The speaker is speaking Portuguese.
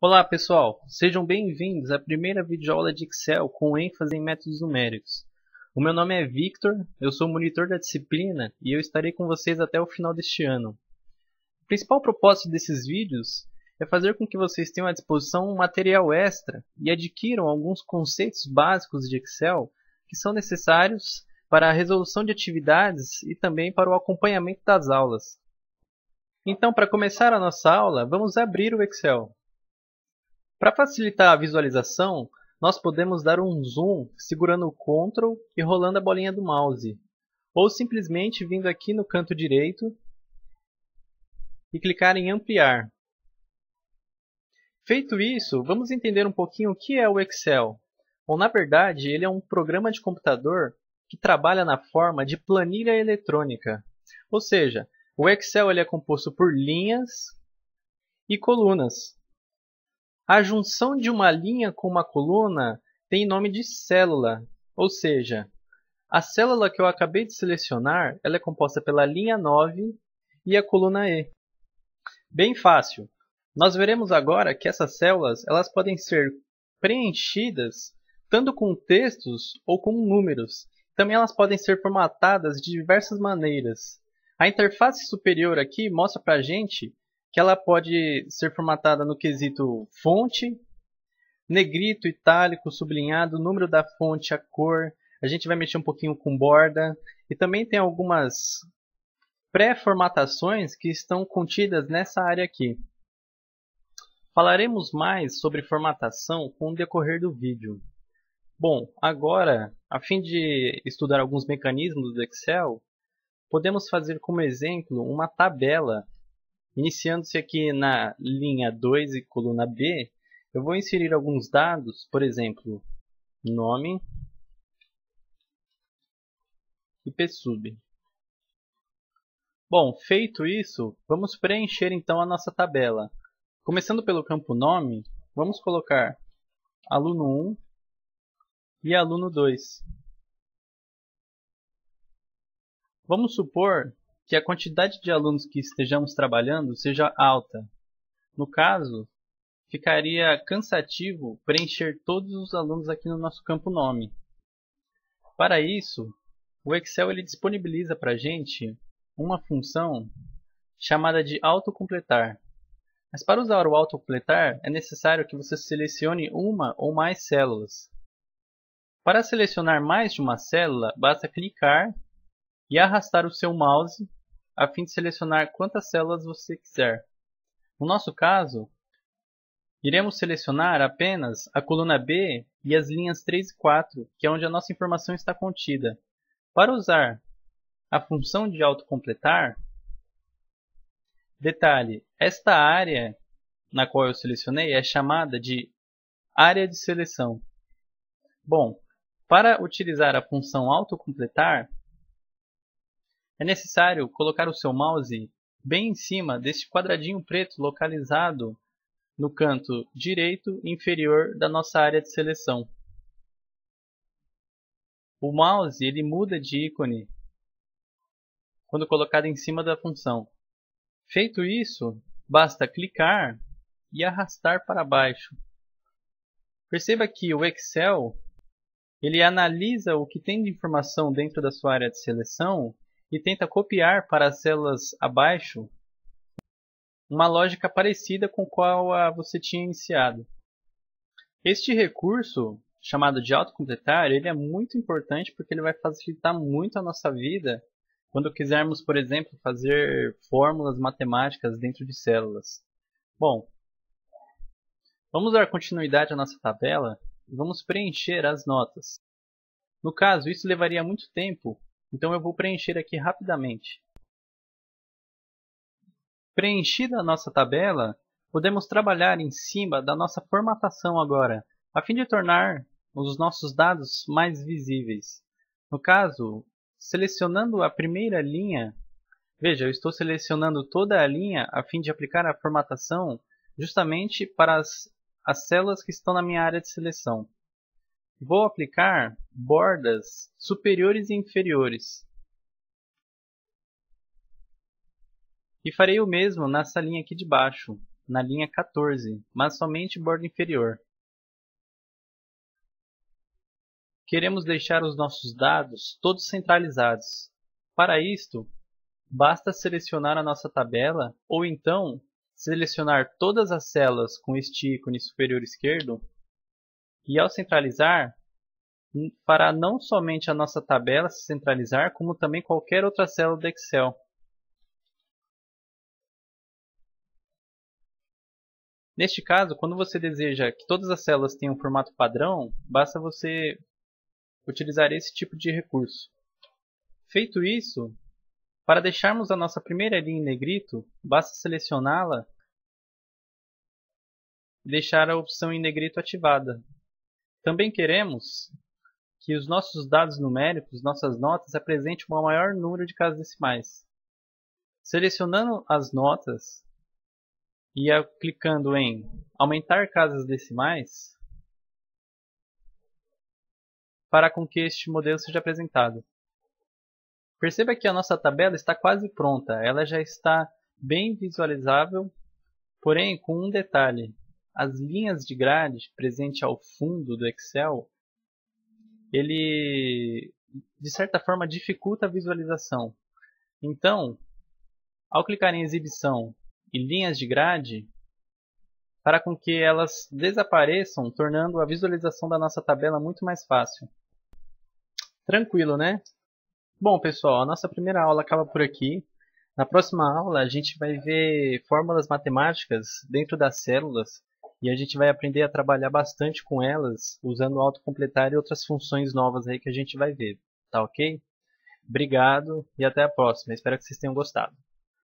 Olá pessoal, sejam bem-vindos à primeira videoaula de Excel com ênfase em métodos numéricos. O meu nome é Victor, eu sou monitor da disciplina e eu estarei com vocês até o final deste ano. O principal propósito desses vídeos é fazer com que vocês tenham à disposição um material extra e adquiram alguns conceitos básicos de Excel que são necessários para a resolução de atividades e também para o acompanhamento das aulas. Então, para começar a nossa aula, vamos abrir o Excel. Para facilitar a visualização, nós podemos dar um zoom segurando o Ctrl e rolando a bolinha do mouse, ou simplesmente vindo aqui no canto direito e clicar em ampliar. Feito isso, vamos entender um pouquinho o que é o Excel. Bom, na verdade, ele é um programa de computador que trabalha na forma de planilha eletrônica. Ou seja, o Excel ele é composto por linhas e colunas. A junção de uma linha com uma coluna tem nome de célula, ou seja, a célula que eu acabei de selecionar ela é composta pela linha 9 e a coluna E. Bem fácil. Nós veremos agora que essas células elas podem ser preenchidas tanto com textos ou com números. Também elas podem ser formatadas de diversas maneiras. A interface superior aqui mostra para a gente que ela pode ser formatada no quesito fonte, negrito, itálico, sublinhado, número da fonte, a cor. A gente vai mexer um pouquinho com borda. E também tem algumas pré-formatações que estão contidas nessa área aqui. Falaremos mais sobre formatação com o decorrer do vídeo. Bom, agora, a fim de estudar alguns mecanismos do Excel, podemos fazer como exemplo uma tabela. Iniciando-se aqui na linha 2 e coluna B, eu vou inserir alguns dados, por exemplo, nome e PSUB. Bom, feito isso, vamos preencher então a nossa tabela. Começando pelo campo nome, vamos colocar aluno 1 e aluno 2. Vamos supor que a quantidade de alunos que estejamos trabalhando seja alta. No caso, ficaria cansativo preencher todos os alunos aqui no nosso campo nome. Para isso, o Excel ele disponibiliza para a gente uma função chamada de autocompletar. Mas para usar o autocompletar, é necessário que você selecione uma ou mais células. Para selecionar mais de uma célula, basta clicar e arrastar o seu mouse a fim de selecionar quantas células você quiser. No nosso caso, iremos selecionar apenas a coluna B e as linhas 3 e 4, que é onde a nossa informação está contida. Para usar a função de autocompletar, detalhe, esta área na qual eu selecionei é chamada de área de seleção. Bom, para utilizar a função autocompletar, é necessário colocar o seu mouse bem em cima deste quadradinho preto localizado no canto direito inferior da nossa área de seleção. O mouse ele muda de ícone quando colocado em cima da função. Feito isso, basta clicar e arrastar para baixo. Perceba que o Excel ele analisa o que tem de informação dentro da sua área de seleção e tenta copiar para as células abaixo uma lógica parecida com qual você tinha iniciado. Este recurso, chamado de autocompletar, ele é muito importante porque ele vai facilitar muito a nossa vida quando quisermos, por exemplo, fazer fórmulas matemáticas dentro de células. Bom, vamos dar continuidade à nossa tabela e vamos preencher as notas. No caso, isso levaria muito tempo, então eu vou preencher aqui rapidamente. Preenchida a nossa tabela, podemos trabalhar em cima da nossa formatação agora, a fim de tornar os nossos dados mais visíveis. No caso, selecionando a primeira linha, veja, eu estou selecionando toda a linha a fim de aplicar a formatação justamente para as células que estão na minha área de seleção. Vou aplicar bordas superiores e inferiores. E farei o mesmo nessa linha aqui de baixo. na linha 14, mas somente borda inferior. Queremos deixar os nossos dados todos centralizados. Para isto, basta selecionar a nossa tabela ou então selecionar todas as células com este ícone superior esquerdo e ao centralizar, fará não somente a nossa tabela se centralizar, como também qualquer outra célula do Excel. Neste caso, quando você deseja que todas as células tenham um formato padrão, basta você utilizar esse tipo de recurso. Feito isso, para deixarmos a nossa primeira linha em negrito, basta selecioná-la e deixar a opção em negrito ativada. Também queremos que os nossos dados numéricos, nossas notas, apresentem um maior número de casas decimais. Selecionando as notas e clicando em aumentar casas decimais, para com que este modelo seja apresentado. Perceba que a nossa tabela está quase pronta, ela já está bem visualizável, porém com um detalhe: as linhas de grade presentes ao fundo do Excel, ele de certa forma dificulta a visualização. Então, ao clicar em exibição e linhas de grade, para com que elas desapareçam, tornando a visualização da nossa tabela muito mais fácil. Tranquilo, né? Bom, pessoal, a nossa primeira aula acaba por aqui. Na próxima aula, a gente vai ver fórmulas matemáticas dentro das células e a gente vai aprender a trabalhar bastante com elas, usando o autocompletar e outras funções novas aí que a gente vai ver. Tá ok? Obrigado e até a próxima. Espero que vocês tenham gostado.